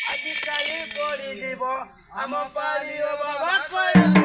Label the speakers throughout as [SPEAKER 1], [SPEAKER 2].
[SPEAKER 1] ଆଜିକାଲି ପଡ଼ିଯିବ ଆମ ପାଲିଓ ବାବା କହିଲ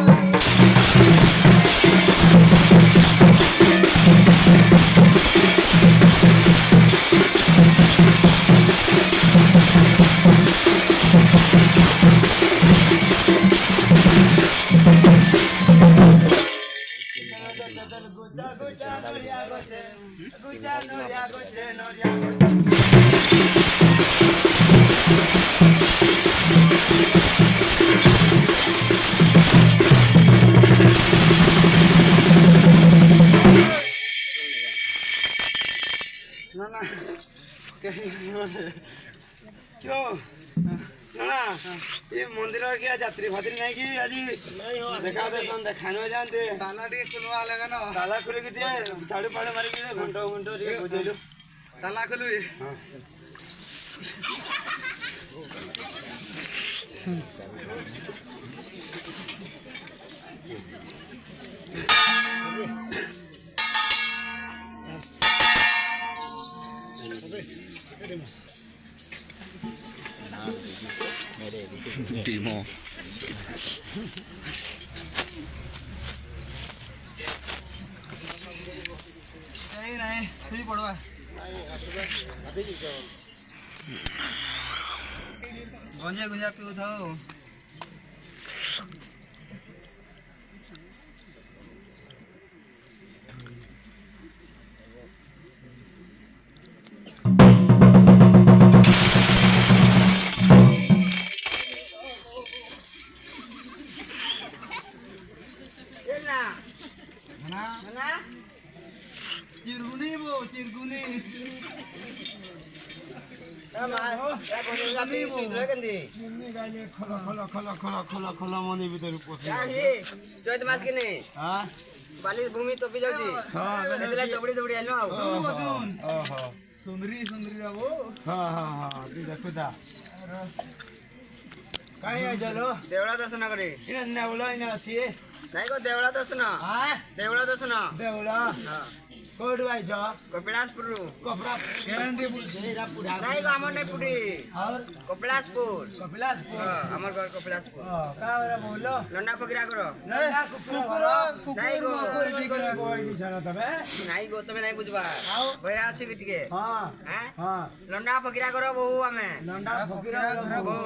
[SPEAKER 1] ना ना क्यों ना ये मंदिर क्या यात्री फात्री नहीं की आज देखा दर्शन देखाने जानते
[SPEAKER 2] ताला टे खुलवा लगा ना
[SPEAKER 1] ताला खुले कि झाड़ू फाड़ू मारी घंटो घंटो बुझेलु
[SPEAKER 2] ताला खुलू
[SPEAKER 3] Timo.
[SPEAKER 2] नहीं नहीं फ्री पड़वा गंजा गुंजा पियो था चिरगुनी वो चिरगुनी
[SPEAKER 1] मनी भीतर
[SPEAKER 4] चैत मास के नहीं
[SPEAKER 1] हाँ
[SPEAKER 4] बाली भूमि तो भी जाऊँ दबड़ी दबड़ी आलो
[SPEAKER 2] सुंदरी सुंदरी वो
[SPEAKER 1] हाँ हाँ हाँ देखो दा कहीं चलो
[SPEAKER 4] देवड़ा दर्शन करे
[SPEAKER 1] इन नेवला इन अच्छी
[SPEAKER 4] नहीं को देवड़ा दर्शन
[SPEAKER 1] हाँ
[SPEAKER 4] देवड़ा दर्शन
[SPEAKER 1] देवला कोड वाई जा
[SPEAKER 4] कपिलासपुर
[SPEAKER 1] कपड़ा गारंटी बोल जेरा पूरा
[SPEAKER 4] नहीं को हमर नहीं पुडी
[SPEAKER 1] और
[SPEAKER 4] कपिलासपुर
[SPEAKER 1] कपिलासपुर
[SPEAKER 4] हमर घर कपिलासपुर
[SPEAKER 1] का रे बोलो
[SPEAKER 4] लंडा पकड़ा करो
[SPEAKER 1] कुकुर
[SPEAKER 4] नहीं गो
[SPEAKER 1] कोई नहीं जाना तबे
[SPEAKER 4] नहीं गो तुम्हें नहीं बुझबा भैरा अछि कि टिके
[SPEAKER 1] हां
[SPEAKER 4] हैं
[SPEAKER 1] हां
[SPEAKER 4] लंडा पकड़ा करो बहु हमें
[SPEAKER 1] लंडा फकीरा
[SPEAKER 4] बहु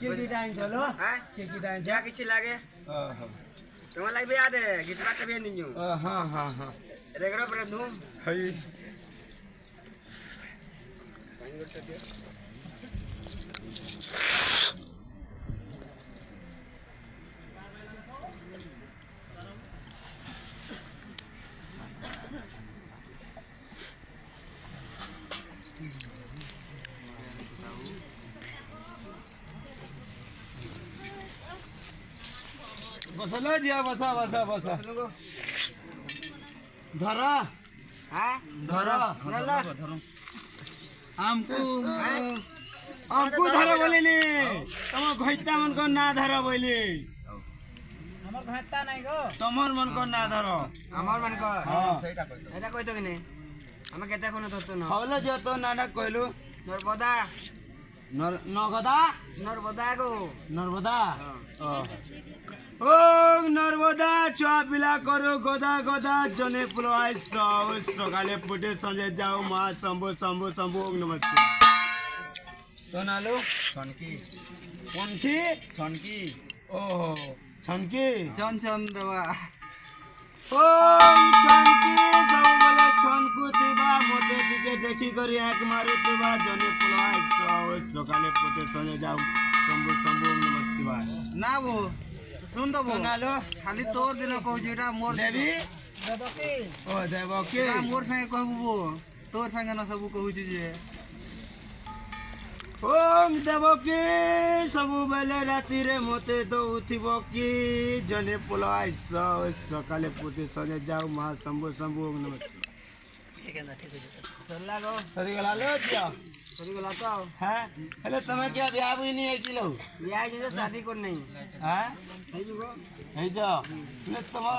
[SPEAKER 1] की टाइम चलो
[SPEAKER 4] हैं
[SPEAKER 1] की टाइम
[SPEAKER 4] जा किछि लागे तुम्हारा लाइव याद है गीतवा टबे नियो
[SPEAKER 1] हां हां हां
[SPEAKER 4] रेगड़ा पर दू
[SPEAKER 1] हई बसलो जिया बसा बसा बसा धरा
[SPEAKER 4] हैं
[SPEAKER 1] धरा
[SPEAKER 4] लला
[SPEAKER 2] हमको
[SPEAKER 1] हमको धरा बोलिली तम भैता मन को ना धरा बोली
[SPEAKER 2] हमर भाता नहीं गो
[SPEAKER 1] तमन मन को ना धरो
[SPEAKER 4] हमर मन को
[SPEAKER 1] हां
[SPEAKER 4] এটা কইতো কিনে আমি কেতে কোন ধরতো না
[SPEAKER 1] হলো যে তো নাটক কইলু
[SPEAKER 4] নরবদা
[SPEAKER 1] নগদা
[SPEAKER 4] নরবদা গো
[SPEAKER 1] নর্মদা ও নর্মদা চা পিলা করো গদা গদা জনে পুলো আইস সকালে ফুটে সঞ্জে যাও মা শম্ভু শম্ভু শম্ভু নমস্কার সোনালু
[SPEAKER 2] छनकी
[SPEAKER 1] পঞ্চি
[SPEAKER 2] छनकी
[SPEAKER 1] ওহো ছনকি
[SPEAKER 2] चन चन देवा
[SPEAKER 1] ও ছনকি সব বলে ছনকু দিবা মতে টিকে দেখি করি এক মারুতবা জনে পুলো আইস সকালে ফুটে সঞ্জে যাও শম্ভু শম্ভু নমস্কার
[SPEAKER 2] ना वो सुन दबो
[SPEAKER 1] সোনালু
[SPEAKER 2] खाली तोर दिन कहू जेटा मोर
[SPEAKER 1] দেবী
[SPEAKER 2] देवकी
[SPEAKER 1] ও দেবকি
[SPEAKER 2] मोर संगे कहू वो तोर संगे ना सब कहू जे
[SPEAKER 1] ओम देवकी सबु बेले राति रे मते दउथिबो की जने पोलो आइस सकाले पुते सने जाऊ मा शंभु शंभु ओम नमस्कार
[SPEAKER 4] ঠিক আছে ঠিক আছে চললা গো
[SPEAKER 1] सरी गला लो दिया
[SPEAKER 4] সরি গলা তো
[SPEAKER 1] हैं हेले तमे क्या ब्याह भी नहीं है किलो
[SPEAKER 4] বিয়াহ যে শাদি কর নাই
[SPEAKER 1] हैं
[SPEAKER 4] এই যুগ
[SPEAKER 1] हे जो ने तमा